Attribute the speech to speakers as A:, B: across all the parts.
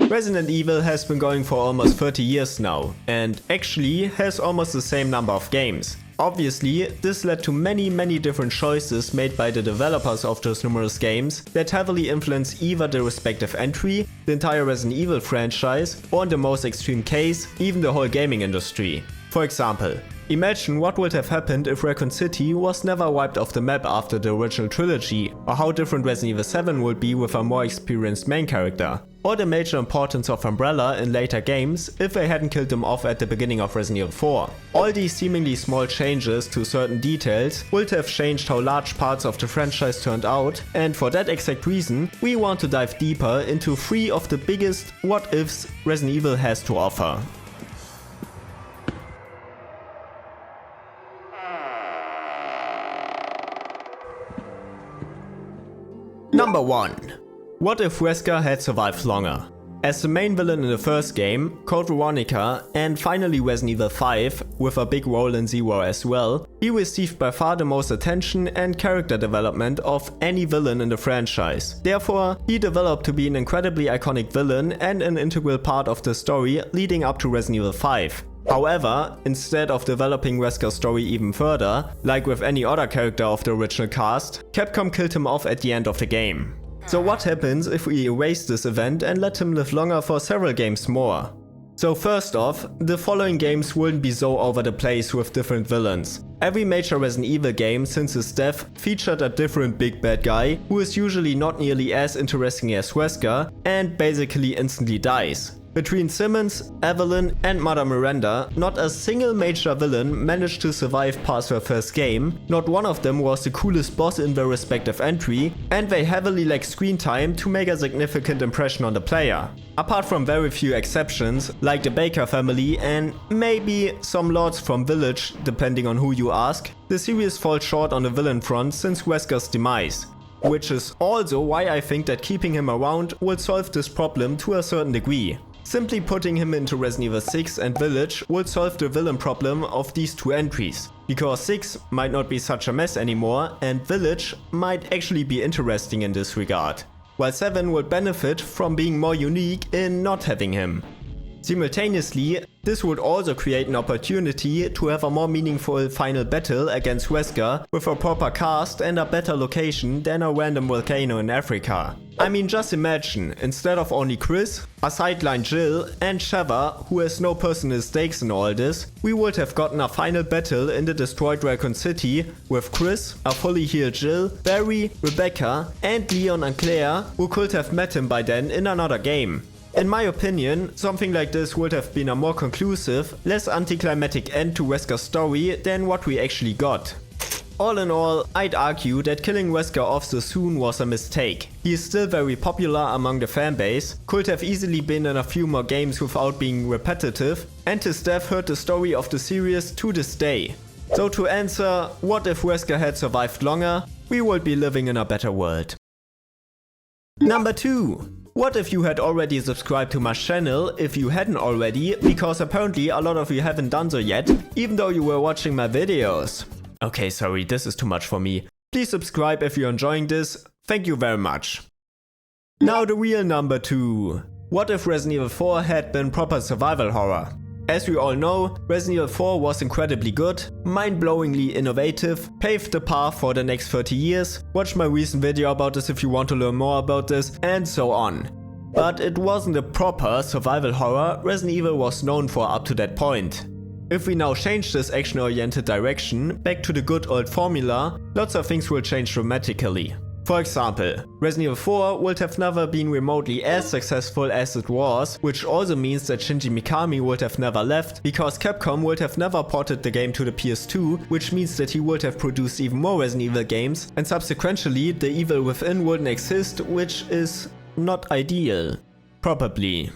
A: Resident Evil has been going for almost 30 years now, and actually has almost the same number of games. Obviously, this led to many different choices made by the developers of those numerous games that heavily influence either the respective entry, the entire Resident Evil franchise, or in the most extreme case, even the whole gaming industry. For example, imagine what would have happened if Raccoon City was never wiped off the map after the original trilogy, or how different Resident Evil 7 would be with a more experienced main character, or the major importance of Umbrella in later games if they hadn't killed them off at the beginning of Resident Evil 4. All these seemingly small changes to certain details would have changed how large parts of the franchise turned out, and for that exact reason, we want to dive deeper into 3 of the biggest what-ifs Resident Evil has to offer. Number 1. What if Wesker had survived longer? As the main villain in the first game, Code Veronica, and finally Resident Evil 5, with a big role in Zero as well, he received by far the most attention and character development of any villain in the franchise. Therefore, he developed to be an incredibly iconic villain and an integral part of the story leading up to Resident Evil 5. However, instead of developing Wesker's story even further, like with any other character of the original cast, Capcom killed him off at the end of the game. So what happens if we erase this event and let him live longer for several games more? So first off, the following games wouldn't be so over the place with different villains. Every major Resident Evil game since his death featured a different big bad guy who is usually not nearly as interesting as Wesker and basically instantly dies. Between Simmons, Evelyn and Mother Miranda, not a single major villain managed to survive past their first game, not one of them was the coolest boss in their respective entry, and they heavily lack screen time to make a significant impression on the player. Apart from very few exceptions, like the Baker family and maybe some lords from Village, depending on who you ask, the series falls short on the villain front since Wesker's demise. Which is also why I think that keeping him around will solve this problem to a certain degree. Simply putting him into Resident Evil 6 and Village would solve the villain problem of these 2 entries, because 6 might not be such a mess anymore and Village might actually be interesting in this regard, while 7 would benefit from being more unique in not having him. Simultaneously, this would also create an opportunity to have a more meaningful final battle against Wesker with a proper cast and a better location than a random volcano in Africa. I mean, just imagine, instead of only Chris, a sideline Jill and Sheva, who has no personal stakes in all this, we would have gotten a final battle in the destroyed Raccoon City with Chris, a fully healed Jill, Barry, Rebecca and Leon and Claire, who could have met him by then in another game. In my opinion, something like this would have been a more conclusive, less anticlimactic end to Wesker's story than what we actually got. All in all, I'd argue that killing Wesker off so soon was a mistake. He is still very popular among the fanbase, could have easily been in a few more games without being repetitive, and his death hurt the story of the series to this day. So to answer, what if Wesker had survived longer, we would be living in a better world. Number 2. What if you had already subscribed to my channel if you hadn't already, because apparently a lot of you haven't done so yet, even though you were watching my videos. Okay, sorry, this is too much for me. Please subscribe if you're enjoying this, thank you very much. Now the real number 2. What if Resident Evil 4 had been proper survival horror? As we all know, Resident Evil 4 was incredibly good, mind-blowingly innovative, paved the path for the next 30 years, watch my recent video about this if you want to learn more about this, and so on. But it wasn't the proper survival horror Resident Evil was known for up to that point. If we now change this action-oriented direction back to the good old formula, lots of things will change dramatically. For example, Resident Evil 4 would have never been remotely as successful as it was, which also means that Shinji Mikami would have never left, because Capcom would have never ported the game to the PS2, which means that he would have produced even more Resident Evil games, and subsequently the evil within wouldn't exist, which is not ideal. Probably.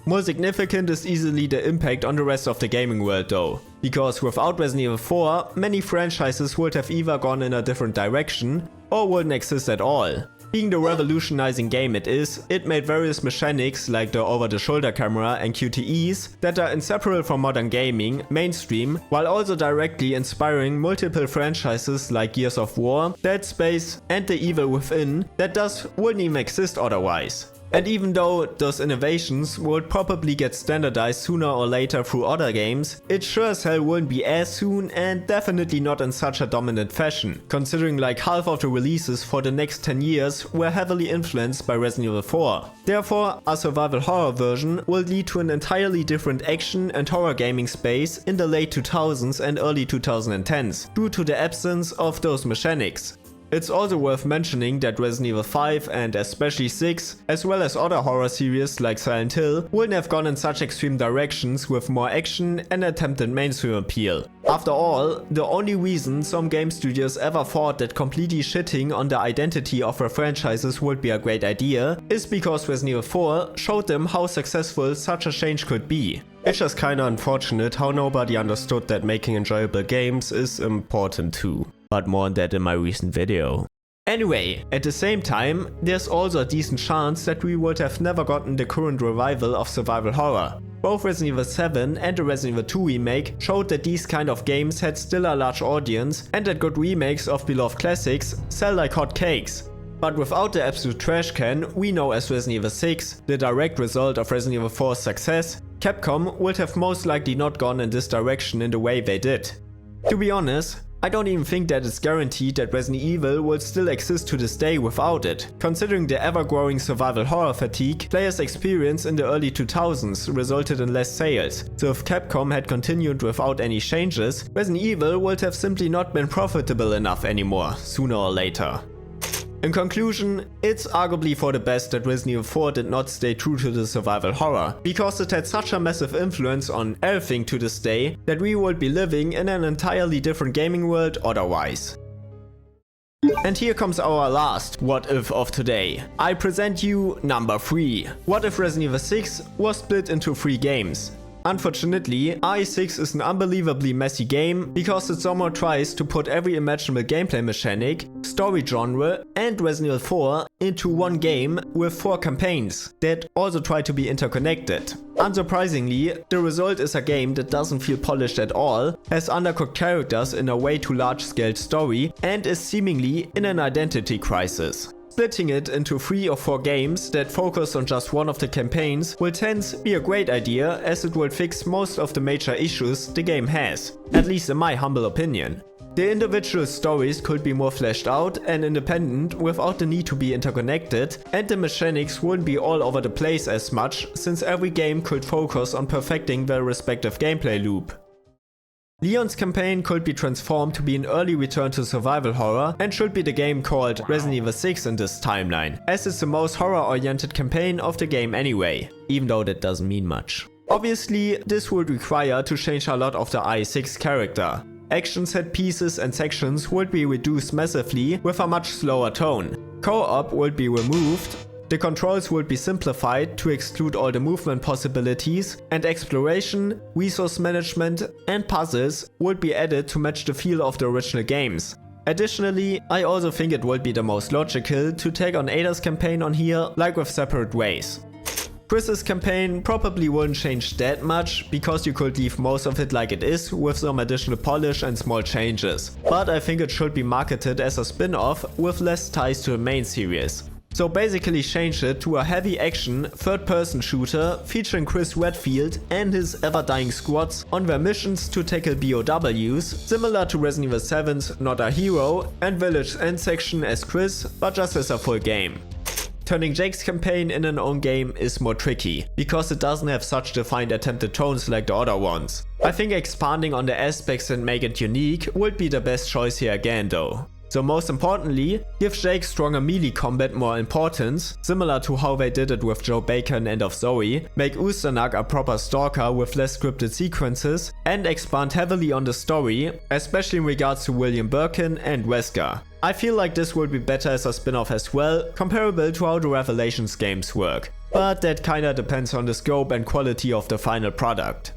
A: More significant is easily the impact on the rest of the gaming world though, because without Resident Evil 4, many franchises would have either gone in a different direction, or wouldn't exist at all. Being the revolutionizing game it is, it made various mechanics like the over-the-shoulder camera and QTEs that are inseparable from modern gaming mainstream, while also directly inspiring multiple franchises like Gears of War, Dead Space and The Evil Within that thus wouldn't even exist otherwise. And even though those innovations would probably get standardized sooner or later through other games, it sure as hell wouldn't be as soon and definitely not in such a dominant fashion, considering like half of the releases for the next 10 years were heavily influenced by Resident Evil 4. Therefore, a survival horror version will lead to an entirely different action and horror gaming space in the late 2000s and early 2010s, due to the absence of those mechanics. It's also worth mentioning that Resident Evil 5 and especially 6, as well as other horror series like Silent Hill, wouldn't have gone in such extreme directions with more action and attempted mainstream appeal. After all, the only reason some game studios ever thought that completely shitting on the identity of their franchises would be a great idea is because Resident Evil 4 showed them how successful such a change could be. It's just kinda unfortunate how nobody understood that making enjoyable games is important too. But more on that in my recent video. Anyway, at the same time, there's also a decent chance that we would have never gotten the current revival of survival horror. Both Resident Evil 7 and the Resident Evil 2 remake showed that these kind of games had still a large audience and that good remakes of beloved classics sell like hotcakes. But without the absolute trash can we know as Resident Evil 6, the direct result of Resident Evil 4's success, Capcom would have most likely not gone in this direction in the way they did. To be honest, I don't even think that it's guaranteed that Resident Evil will still exist to this day without it, considering the ever-growing survival horror fatigue players experienced in the early 2000s resulted in less sales, so if Capcom had continued without any changes, Resident Evil would have simply not been profitable enough anymore, sooner or later. In conclusion, it's arguably for the best that Resident Evil 4 did not stay true to the survival horror, because it had such a massive influence on everything to this day that we would be living in an entirely different gaming world otherwise. And here comes our last what if of today. I present you number 3. What if Resident Evil 6 was split into 3 games? Unfortunately, RE6 is an unbelievably messy game because it somehow tries to put every imaginable gameplay mechanic, story genre and Resident Evil 4 into one game with 4 campaigns that also try to be interconnected. Unsurprisingly, the result is a game that doesn't feel polished at all, has undercooked characters in a way too large-scale story and is seemingly in an identity crisis. Splitting it into 3 or 4 games that focus on just one of the campaigns will hence be a great idea, as it will fix most of the major issues the game has, at least in my humble opinion. The individual stories could be more fleshed out and independent without the need to be interconnected, and the mechanics wouldn't be all over the place as much, since every game could focus on perfecting their respective gameplay loop. Leon's campaign could be transformed to be an early return to survival horror and should be the game called Resident Evil 6 in this timeline, as it's the most horror-oriented campaign of the game anyway, even though that doesn't mean much. Obviously, this would require to change a lot of the RE6 character. Action set pieces and sections would be reduced massively with a much slower tone. Co-op would be removed. The controls would be simplified to exclude all the movement possibilities, and exploration, resource management and puzzles would be added to match the feel of the original games. Additionally, I also think it would be the most logical to take on Ada's campaign on here, like with separate ways. Chris's campaign probably wouldn't change that much, because you could leave most of it like it is with some additional polish and small changes, but I think it should be marketed as a spin-off with less ties to the main series. So basically change it to a heavy action third-person shooter featuring Chris Redfield and his ever-dying squads on their missions to tackle BOWs, similar to Resident Evil 7's Not a Hero and Village End section as Chris, but just as a full game. Turning Jake's campaign in an own game is more tricky, because it doesn't have such defined attempted tones like the other ones. I think expanding on the aspects and make it unique would be the best choice here again though. So most importantly, give Jake's stronger melee combat more importance, similar to how they did it with Joe Baker in End of Zoe, make Usternak a proper stalker with less scripted sequences, and expand heavily on the story, especially in regards to William Birkin and Wesker. I feel like this would be better as a spin-off as well, comparable to how the Revelations games work, but that kinda depends on the scope and quality of the final product.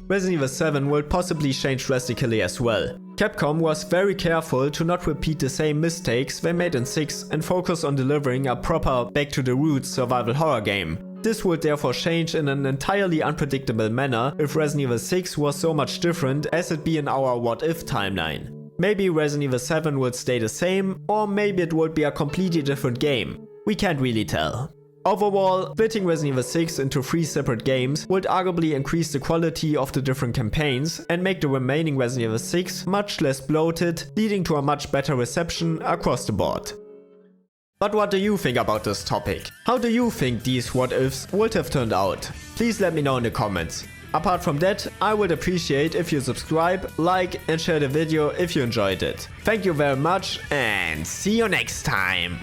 A: Resident Evil 7 will possibly change drastically as well. Capcom was very careful to not repeat the same mistakes they made in 6 and focus on delivering a proper back-to-the-roots survival horror game. This would therefore change in an entirely unpredictable manner if Resident Evil 6 was so much different as it be in our what-if timeline. Maybe Resident Evil 7 would stay the same, or maybe it would be a completely different game. We can't really tell. Overall, splitting Resident Evil 6 into 3 separate games would arguably increase the quality of the different campaigns and make the remaining Resident Evil 6 much less bloated, leading to a much better reception across the board. But what do you think about this topic? How do you think these what-ifs would have turned out? Please let me know in the comments. Apart from that, I would appreciate if you subscribe, like and share the video if you enjoyed it. Thank you very much and see you next time!